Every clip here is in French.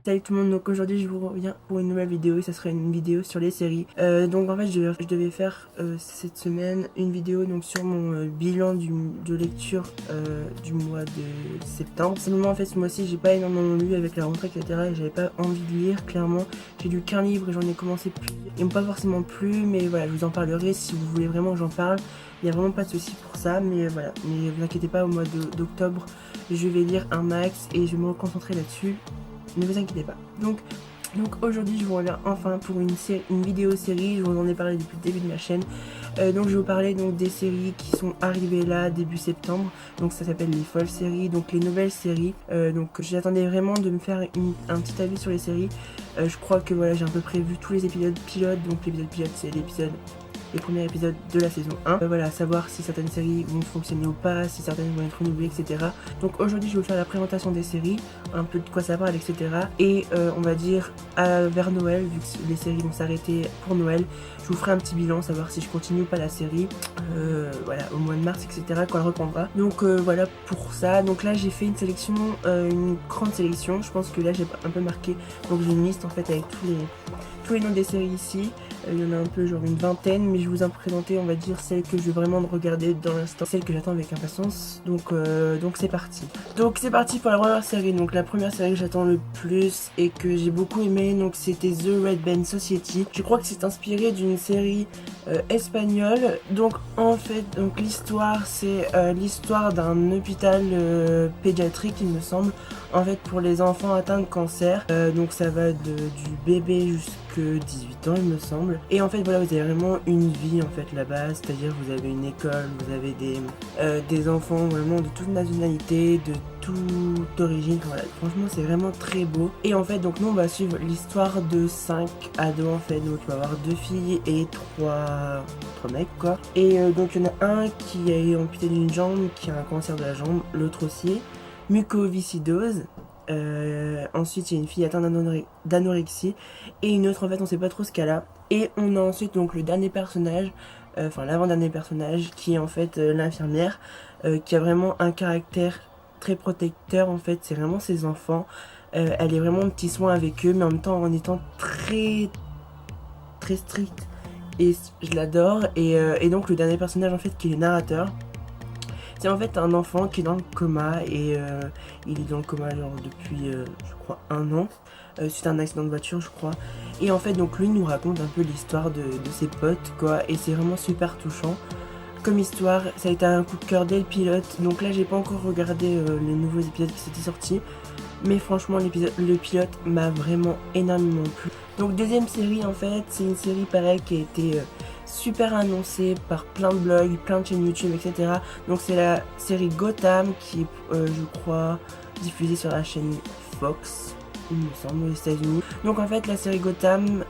Salut tout le monde, donc aujourd'hui je vous reviens pour une nouvelle vidéo et ça sera une vidéo sur les séries. Donc en fait je devais faire cette semaine une vidéo donc sur mon bilan de lecture du mois de septembre. Simplement en fait ce mois-ci j'ai pas énormément lu avec la rentrée etc et j'avais pas envie de lire clairement. J'ai lu qu'un livre et j'en ai commencé plus. Ils m'ont pas forcément plu mais voilà je vous en parlerai si vous voulez vraiment que j'en parle. Il n'y a vraiment pas de souci pour ça mais voilà. Mais vous inquiétez pas, au mois d'octobre je vais lire un max et je vais me concentrer là-dessus. Ne vous inquiétez pas. Donc aujourd'hui je vous reviens enfin pour une vidéo série. Je vous en ai parlé depuis le début de ma chaîne. Donc je vais vous parler donc des séries qui sont arrivées là début septembre. Donc ça s'appelle les folles séries, donc les nouvelles séries. Donc j'attendais vraiment de me faire un petit avis sur les séries. Je crois que voilà, j'ai à peu près vu tous les épisodes pilotes. Donc l'épisode pilote c'est les premiers épisodes de la saison 1. Voilà, savoir si certaines séries vont fonctionner ou pas, si certaines vont être renouvelées, etc. Donc aujourd'hui je vais vous faire la présentation des séries, un peu de quoi ça parle, etc. Et on va dire vers Noël, vu que les séries vont s'arrêter pour Noël, je vous ferai un petit bilan, savoir si je continue ou pas la série, voilà, au mois de mars, etc. quand elle reprendra. Donc voilà pour ça. Donc là j'ai fait une sélection, une grande sélection. Je pense que là j'ai un peu marqué. Donc j'ai une liste en fait avec tous les noms des séries ici. Il y en a un peu genre une vingtaine, mais je vous en présenter on va dire celles que je vais vraiment regarder dans l'instant, celles que j'attends avec impatience. Donc c'est parti. Donc c'est parti pour la première série. Donc la première série que j'attends le plus et que j'ai beaucoup aimé, donc c'était The Red Band Society. Je crois que c'est inspiré d'une série espagnole. Donc en fait donc l'histoire c'est l'histoire d'un hôpital pédiatrique il me semble, en fait pour les enfants atteints de cancer. Donc ça va du bébé jusqu'à 18 ans il me semble. Et en fait voilà, vous avez vraiment une vie en fait là-bas, c'est-à-dire vous avez une école, vous avez des enfants vraiment de toute nationalité, de toute origine. Voilà, franchement c'est vraiment très beau. Et en fait donc nous on va suivre l'histoire de 5 ados en fait. Donc il va y avoir 2 filles et 3 mecs quoi. Et donc il y en a un qui est amputé d'une jambe, qui a un cancer de la jambe, l'autre aussi, mucoviscidose. Ensuite il y a une fille atteinte d'anorexie et une autre en fait on sait pas trop ce qu'elle a. Et on a ensuite donc le dernier personnage, enfin l'avant-dernier personnage qui est en fait l'infirmière, qui a vraiment un caractère très protecteur en fait. C'est vraiment ses enfants, elle est vraiment en petit soin avec eux mais en même temps en étant très très stricte et je l'adore. Et donc le dernier personnage en fait qui est le narrateur, c'est en fait un enfant qui est dans le coma et il est dans le coma genre depuis je crois 1 an suite à un accident de voiture je crois. Et en fait donc lui nous raconte un peu l'histoire de ses potes quoi, et c'est vraiment super touchant comme histoire. Ça a été un coup de cœur dès le pilote. Donc là j'ai pas encore regardé les nouveaux épisodes qui s'étaient sortis, mais franchement le pilote m'a vraiment énormément plu. Donc deuxième série en fait, c'est une série pareil qui a été super annoncée par plein de blogs, plein de chaînes YouTube, etc. Donc c'est la série Gotham qui est je crois diffusée sur la chaîne Fox, il me semble, aux États-Unis. Donc en fait la série Gotham,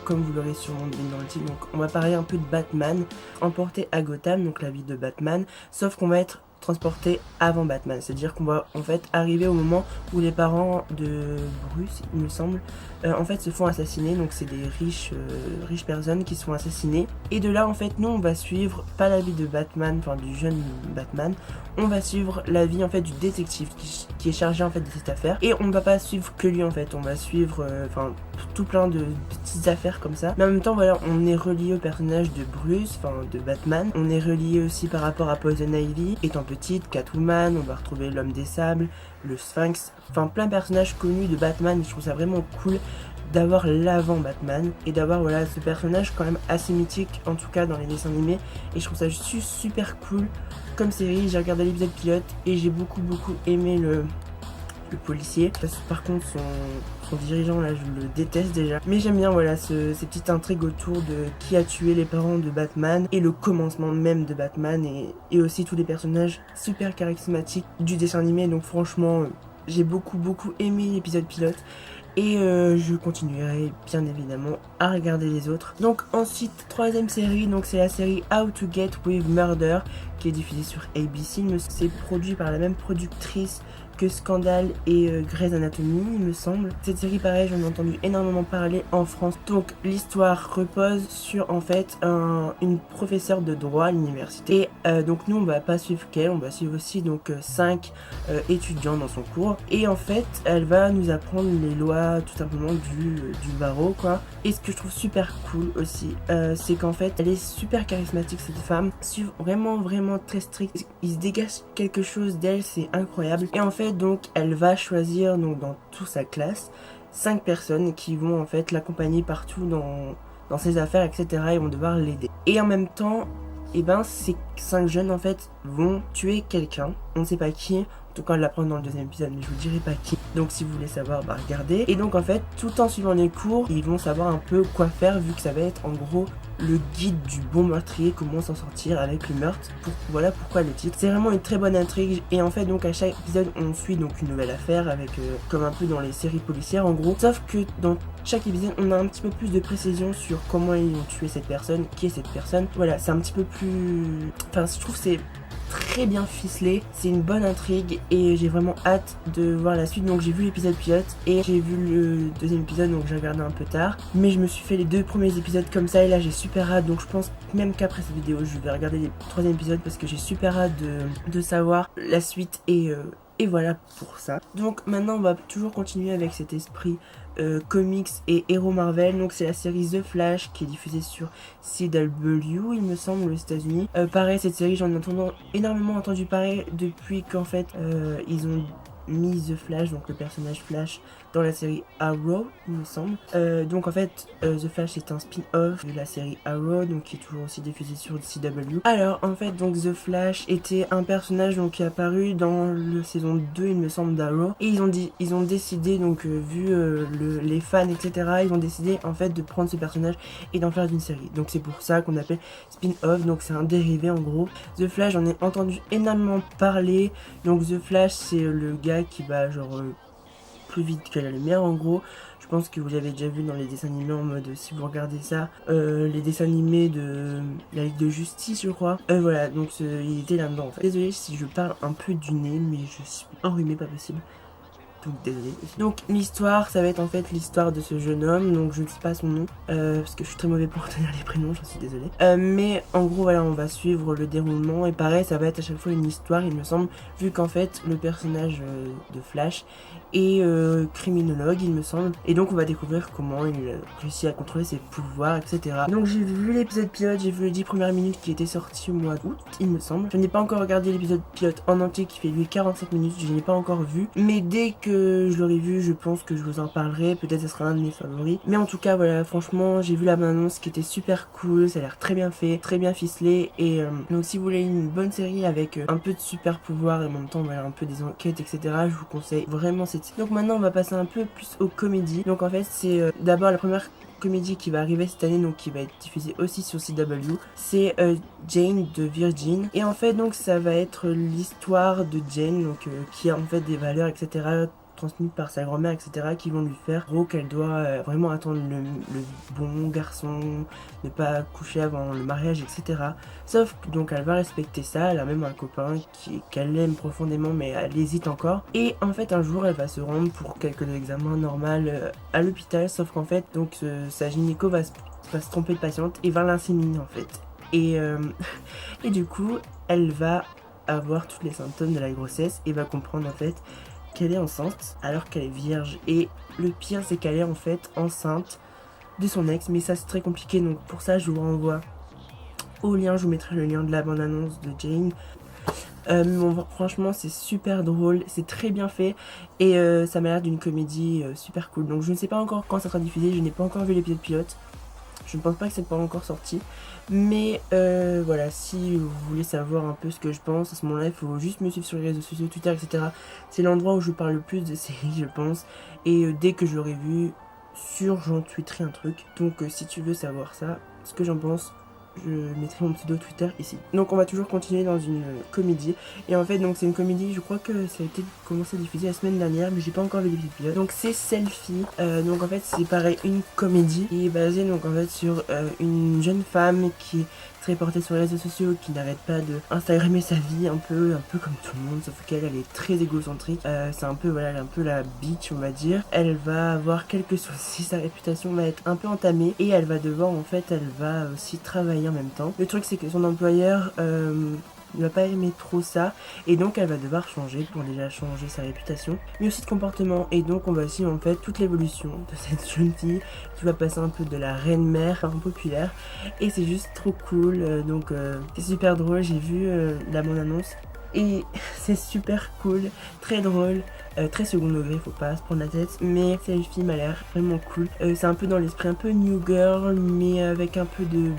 comme vous l'aurez sûrement deviné dans le titre, donc on va parler un peu de Batman emporté à Gotham, donc la vie de Batman, sauf qu'on va être transporté avant Batman, c'est à dire qu'on va en fait arriver au moment où les parents de Bruce il me semble en fait se font assassiner. Donc c'est des riches personnes qui sont assassinées, et de là en fait nous on va suivre pas la vie de Batman, enfin du jeune Batman, on va suivre la vie en fait du détective qui est chargé en fait de cette affaire. Et on ne va pas suivre que lui en fait, on va suivre enfin tout plein de petites affaires comme ça, mais en même temps voilà on est relié au personnage de Bruce, enfin de Batman. On est relié aussi par rapport à Poison Ivy étant petite, Catwoman, on va retrouver l'homme des sables, le Sphinx, enfin plein de personnages connus de Batman. Je trouve ça vraiment cool d'avoir l'avant Batman et d'avoir voilà ce personnage quand même assez mythique en tout cas dans les dessins animés, et je trouve ça juste super cool comme série. J'ai regardé l'épisode pilote et j'ai beaucoup aimé le policier. Par contre son dirigeant là je le déteste déjà, mais j'aime bien voilà ces petites intrigues autour de qui a tué les parents de Batman et le commencement même de Batman, et aussi tous les personnages super charismatiques du dessin animé. Donc franchement j'ai beaucoup aimé l'épisode pilote et je continuerai bien évidemment à regarder les autres. Donc ensuite troisième série, donc c'est la série How to Get with Murder, qui qui est diffusée sur ABC. C'est produit par la même productrice que Scandale et Grey's Anatomy, il me semble. Cette série, pareil, j'en ai entendu énormément parler en France. Donc l'histoire repose sur en fait une professeure de droit à l'université. Et donc nous, on va pas suivre qu'elle, on va suivre aussi donc 5 étudiants dans son cours. Et en fait, elle va nous apprendre les lois tout simplement du barreau, quoi. Et ce que je trouve super cool aussi, c'est qu'en fait, elle est super charismatique, cette femme. Vraiment très stricte. Il se dégage quelque chose d'elle, c'est incroyable. Et en fait, donc elle va choisir donc dans toute sa classe 5 personnes qui vont en fait l'accompagner partout dans ses affaires, etc. Ils vont devoir l'aider. Et en même temps, et ben ces 5 jeunes en fait vont tuer quelqu'un. On ne sait pas qui. En tout cas, on l'apprend dans le deuxième épisode, mais je vous dirai pas qui. Donc si vous voulez savoir, bah regardez. Et donc en fait, tout en suivant les cours, ils vont savoir un peu quoi faire, vu que ça va être en gros le guide du bon meurtrier, comment s'en sortir avec le meurtre. Voilà pourquoi le titre. C'est vraiment une très bonne intrigue. Et en fait, donc à chaque épisode, on suit donc une nouvelle affaire avec comme un peu dans les séries policières en gros. Sauf que dans chaque épisode, on a un petit peu plus de précision sur comment ils ont tué cette personne, qui est cette personne. Voilà, c'est un petit peu plus... Enfin, je trouve que c'est très bien ficelé, c'est une bonne intrigue et j'ai vraiment hâte de voir la suite. Donc j'ai vu l'épisode pilote et j'ai vu le deuxième épisode, donc j'ai regardé un peu tard, mais je me suis fait les 2 premiers épisodes comme ça et là j'ai super hâte. Donc je pense même qu'après cette vidéo je vais regarder les 3e épisodes parce que j'ai super hâte de savoir la suite et voilà pour ça. Donc maintenant on va toujours continuer avec cet esprit comics et héros Marvel. Donc c'est la série The Flash qui est diffusée sur CW, il me semble, aux États-Unis. Pareil, cette série j'en ai énormément entendu parler depuis qu'en fait ils ont mis The Flash, donc le personnage Flash, dans la série Arrow, il me semble. Donc en fait, The Flash est un spin-off de la série Arrow, donc qui est toujours aussi diffusé sur CW. Alors en fait, donc The Flash était un personnage donc qui est apparu dans le saison 2, il me semble, d'Arrow. Et ils ont décidé, donc vu les fans, etc., ils ont décidé en fait de prendre ce personnage et d'en faire une série. Donc c'est pour ça qu'on appelle spin-off, donc c'est un dérivé en gros. The Flash, j'en ai entendu énormément parler. Donc The Flash, c'est le gars qui va genre plus vite que la lumière en gros. Je pense que vous l'avez déjà vu dans les dessins animés, en mode si vous regardez ça, les dessins animés de la Ligue de Justice je crois. Voilà, donc il était là-dedans en fait. Désolée si je parle un peu du nez, mais je suis enrhumée, pas possible. Donc désolé. Donc l'histoire, ça va être en fait l'histoire de ce jeune homme, donc je ne sais pas son nom, parce que je suis très mauvais pour retenir les prénoms, j'en suis désolée. Mais en gros voilà, on va suivre le déroulement, et pareil, ça va être à chaque fois une histoire, il me semble, vu qu'en fait le personnage de Flash est criminologue, il me semble, et donc on va découvrir comment il réussit à contrôler ses pouvoirs, etc. Donc j'ai vu l'épisode pilote, j'ai vu les 10 premières minutes qui étaient sorties au mois d'août, il me semble. Je n'ai pas encore regardé l'épisode pilote en entier qui fait lui 45 minutes, je n'ai pas encore vu, mais dès que je l'aurai vu, je pense que je vous en parlerai, peut-être ce sera un de mes favoris. Mais en tout cas voilà, franchement j'ai vu la bande-annonce qui était super cool, ça a l'air très bien fait, très bien ficelé, et donc si vous voulez une bonne série avec un peu de super pouvoir et en même temps voilà, un peu des enquêtes, etc., je vous conseille vraiment cette série. Donc maintenant on va passer un peu plus aux comédies. Donc en fait c'est d'abord la première comédie qui va arriver cette année, donc qui va être diffusée aussi sur CW, c'est Jane de Virgin. Et en fait donc ça va être l'histoire de Jane, donc qui a en fait des valeurs, etc., transmises par sa grand-mère, etc., qui vont lui faire gros qu'elle doit vraiment attendre le bon garçon, ne pas coucher avant le mariage, etc. Sauf que donc elle va respecter ça, elle a même un copain qu'elle aime profondément, mais elle hésite encore. Et en fait un jour elle va se rendre pour quelques examens normaux à l'hôpital, sauf qu'en fait donc sa gynéco va se tromper de patiente et va l'inséminer en fait. Et du coup elle va avoir tous les symptômes de la grossesse et va comprendre en fait qu'elle est enceinte alors qu'elle est vierge. Et le pire c'est qu'elle est en fait enceinte de son ex, mais ça c'est très compliqué, donc pour ça je vous renvoie au lien, je vous mettrai le lien de la bande annonce de Jane. Bon, franchement c'est super drôle, c'est très bien fait et ça m'a l'air d'une comédie super cool. Donc je ne sais pas encore quand ça sera diffusé, je n'ai pas encore vu l'épisode pilote, je ne pense pas que c'est pas encore sorti, mais voilà, si vous voulez savoir un peu ce que je pense, à ce moment là il faut juste me suivre sur les réseaux sociaux, Twitter, etc. C'est l'endroit où je parle le plus de séries je pense, et dès que je l'aurai vu j'en tweeterai un truc. Donc si tu veux savoir ça, ce que j'en pense, je mettrai mon pseudo Twitter ici. Donc on va toujours continuer dans une comédie. Et en fait donc c'est une comédie, je crois que ça a été commencé à diffuser la semaine dernière, mais j'ai pas encore vu les pilotes. Donc c'est Selfie. Donc en fait c'est pareil, une comédie qui est basée donc en fait sur une jeune femme qui est très portée sur les réseaux sociaux, qui n'arrête pas de instagrammer sa vie un peu comme tout le monde, sauf qu'elle elle est très égocentrique. C'est un peu voilà, elle est un peu la bitch on va dire. Elle va avoir quelques soucis, sa réputation va être un peu entamée et elle va devoir en fait, elle va aussi travailler en même temps. Le truc c'est que son employeur ne va pas aimer trop ça et donc elle va devoir changer pour déjà changer sa réputation mais aussi de comportement, et donc on va aussi en fait toute l'évolution de cette jeune fille qui va passer un peu de la reine mère un populaire et c'est juste trop cool. Donc c'est super drôle, j'ai vu la bande annonce et c'est super cool, très drôle, très second degré, faut pas se prendre la tête, mais cette film a l'air vraiment cool. C'est un peu dans l'esprit un peu New Girl mais avec un peu de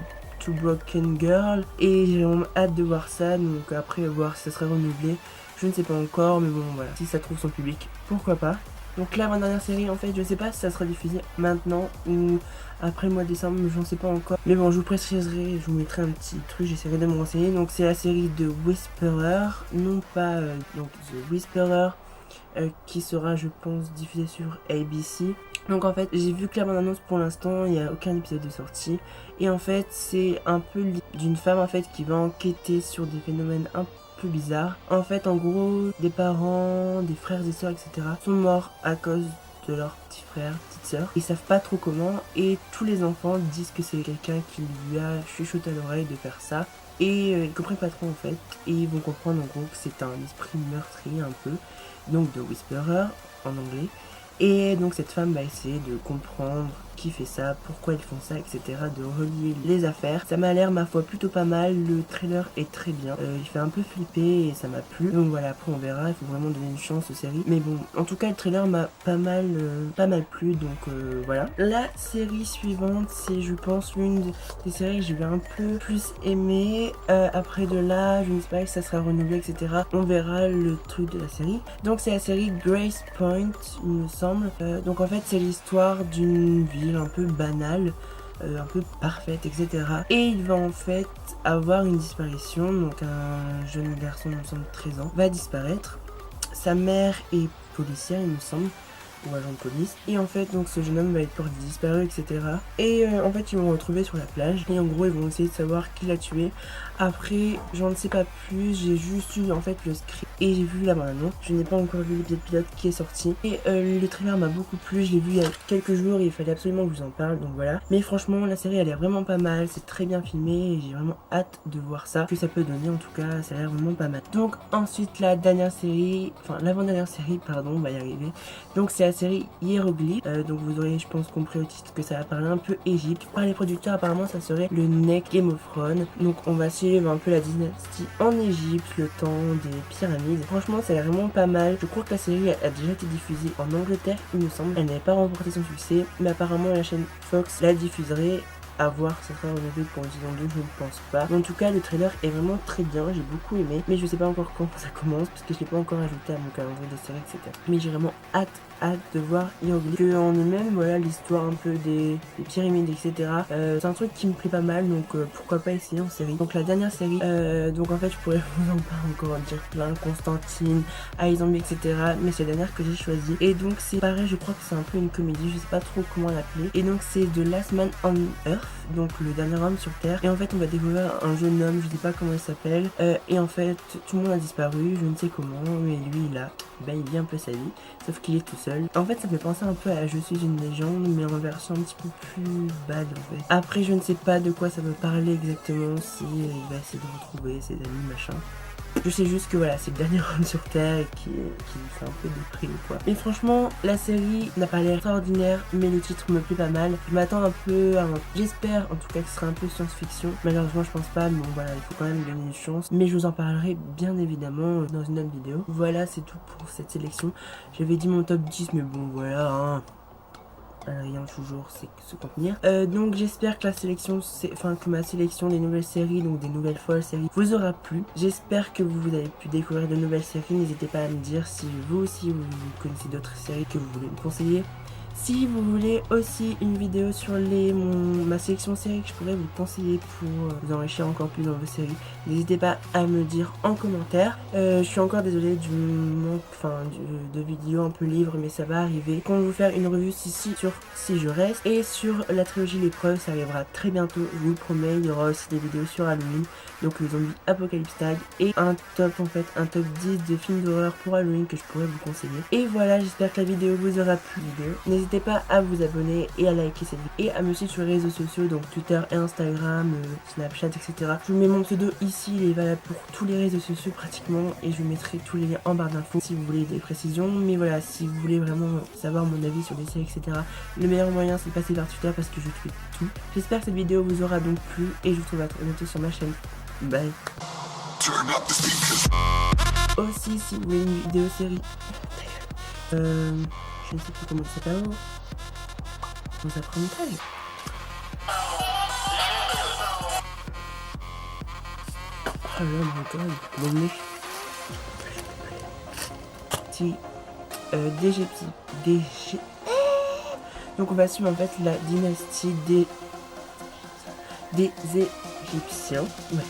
To Broken Girl et j'ai vraiment hâte de voir ça, donc après voir si ça sera renouvelé, je ne sais pas encore, mais bon voilà, si ça trouve son public, pourquoi pas. Donc là, ma dernière série, en fait, je sais pas si ça sera diffusé maintenant ou après le mois de décembre, j'en sais pas encore. Mais bon, je vous préciserai, je vous mettrai un petit truc, j'essaierai de me renseigner. Donc c'est la série de Whisperer, non pas donc The Whisperer, qui sera, je pense, diffusée sur ABC. Donc en fait, j'ai vu que la bande-annonce pour l'instant, il n'y a aucun épisode de sortie. Et en fait, c'est un peu d'une femme en fait qui va enquêter sur des phénomènes un peu bizarres. En fait, en gros, des parents, des frères et sœurs, etc. sont morts à cause de leurs petits frères, petites sœurs. Ils savent pas trop comment et tous les enfants disent que c'est quelqu'un qui lui a chuchoté à l'oreille de faire ça. Et ils comprennent pas trop en fait. Et ils vont comprendre en gros que c'est un esprit meurtrier un peu. Donc de Whisperer en anglais. Et donc cette femme va essayer de comprendre qui fait ça, pourquoi ils font ça, etc. De relier les affaires. Ça m'a l'air, ma foi, plutôt pas mal. Le trailer est très bien. Il fait un peu flipper et ça m'a plu. Donc voilà, après on verra. Il faut vraiment donner une chance aux séries. Mais bon, en tout cas, le trailer m'a pas mal plu. Donc voilà. La série suivante, c'est, je pense, l'une des séries que je vais un peu plus aimer. Après de là, je ne sais pas si ça sera renouvelé, etc. On verra le truc de la série. Donc c'est la série Grace Point, il me semble. Donc en fait, c'est l'histoire d'une ville un peu banale, un peu parfaite, etc. Et il va en fait avoir une disparition, donc un jeune garçon, il me semble 13 ans, va disparaître. Sa mère est policière, il me semble, ou agent de police. Et en fait, donc ce jeune homme va être porté disparu, etc. Et en fait, ils vont le retrouver sur la plage. Et en gros, ils vont essayer de savoir qui l'a tué. Après, j'en sais pas plus. J'ai juste eu en fait le script et j'ai vu la bande-annonce. Je n'ai pas encore vu l'épisode pilote qui est sorti. Et le trailer m'a beaucoup plu. Je l'ai vu il y a quelques jours et il fallait absolument que je vous en parle. Donc voilà. Mais franchement, la série elle est vraiment pas mal. C'est très bien filmé et j'ai vraiment hâte de voir ça. Que ça peut donner en tout cas. Ça a l'air vraiment pas mal. Donc ensuite, la dernière série, enfin l'avant-dernière série, pardon, on va y arriver. Donc c'est la série Hiéroglyphe. Donc vous aurez, je pense, compris au titre que ça va parler un peu Égypte. Par les producteurs, apparemment, ça serait le Next Game of Thrones. Donc on va suivre un peu la dynastie en Égypte, le temps des pyramides. Franchement, ça a l'air vraiment pas mal. Je crois que la série a déjà été diffusée en Angleterre, il me semble. Elle n'avait pas remporté son succès, mais apparemment la chaîne Fox la diffuserait. À voir, ça sera renouvelé pour une saison 2, je ne pense pas. Mais en tout cas, le trailer est vraiment très bien, j'ai beaucoup aimé. Mais je sais pas encore quand ça commence, parce que je l'ai pas encore ajouté à mon calendrier des séries, etc. Mais j'ai vraiment hâte de voir Hiéroglyphe. Que en eux-mêmes, voilà, l'histoire un peu des pyramides, etc. C'est un truc qui me plaît pas mal, donc pourquoi pas essayer en série. Donc la dernière série, donc en fait, je pourrais vous en pas encore dire plein, Constantine, iZombie, etc. Mais c'est la dernière que j'ai choisie. Et donc c'est pareil, je crois que c'est un peu une comédie, je sais pas trop comment l'appeler. Et donc c'est The Last Man on Earth, donc le dernier homme sur Terre. Et en fait, on va découvrir un jeune homme, je sais pas comment il s'appelle. Et en fait, tout le monde a disparu, je ne sais comment, mais lui, il vit un peu sa vie, sauf qu'il est tout seul. En fait, ça me fait penser un peu à Je suis une légende, mais en version un petit peu plus bad en fait. Après, je ne sais pas de quoi ça veut parler exactement, si il va essayer de retrouver ses amis, machin. Je sais juste que voilà, c'est le dernier homme sur Terre et qui fait un peu déprimé quoi. Et franchement, la série n'a pas l'air extraordinaire, mais le titre me plaît pas mal. Je m'attends un peu à j'espère en tout cas que ce sera un peu science-fiction. Malheureusement, je pense pas, mais bon voilà, il faut quand même donner une chance. Mais je vous en parlerai bien évidemment dans une autre vidéo. Voilà, c'est tout pour cette sélection. J'avais dit mon top 10, mais bon voilà, hein. Rien toujours c'est se contenir. Donc j'espère que que ma sélection des nouvelles séries, donc des nouvelles folles séries, vous aura plu. J'espère que vous avez pu découvrir de nouvelles séries. N'hésitez pas à me dire si vous aussi vous connaissez d'autres séries que vous voulez me conseiller. Si vous voulez aussi une vidéo sur ma sélection série que je pourrais vous conseiller pour vous enrichir encore plus dans vos séries, n'hésitez pas à me dire en commentaire. Je suis encore désolée du manque de vidéos un peu livres, mais ça va arriver. Quand je vais vous faire une revue ici sur Si je reste et sur la trilogie L'épreuve, ça arrivera très bientôt, je vous le promets. Il y aura aussi des vidéos sur Halloween, donc le zombie Apocalypse Tag, et un top 10 de films d'horreur pour Halloween que je pourrais vous conseiller. Et voilà, j'espère que la vidéo vous aura plu. N'hésitez pas à vous abonner et à liker cette vidéo et à me suivre sur les réseaux sociaux, donc Twitter et Instagram, Snapchat, etc. Je vous mets mon pseudo ici, il est valable pour tous les réseaux sociaux pratiquement, et je vous mettrai tous les liens en barre d'infos si vous voulez des précisions. Mais voilà, si vous voulez vraiment savoir mon avis sur les séries, etc., le meilleur moyen c'est de passer par Twitter parce que je tweet tout. J'espère que cette vidéo vous aura donc plu et je vous retrouve à très bientôt sur ma chaîne. Bye. Aussi, si vous voulez une vidéo série, je ne sais plus comment ça s'appelle. Dans un montage. Oh là my god, mon nez. Si, donc on va suivre en fait la dynastie des Égyptiens. Ouais,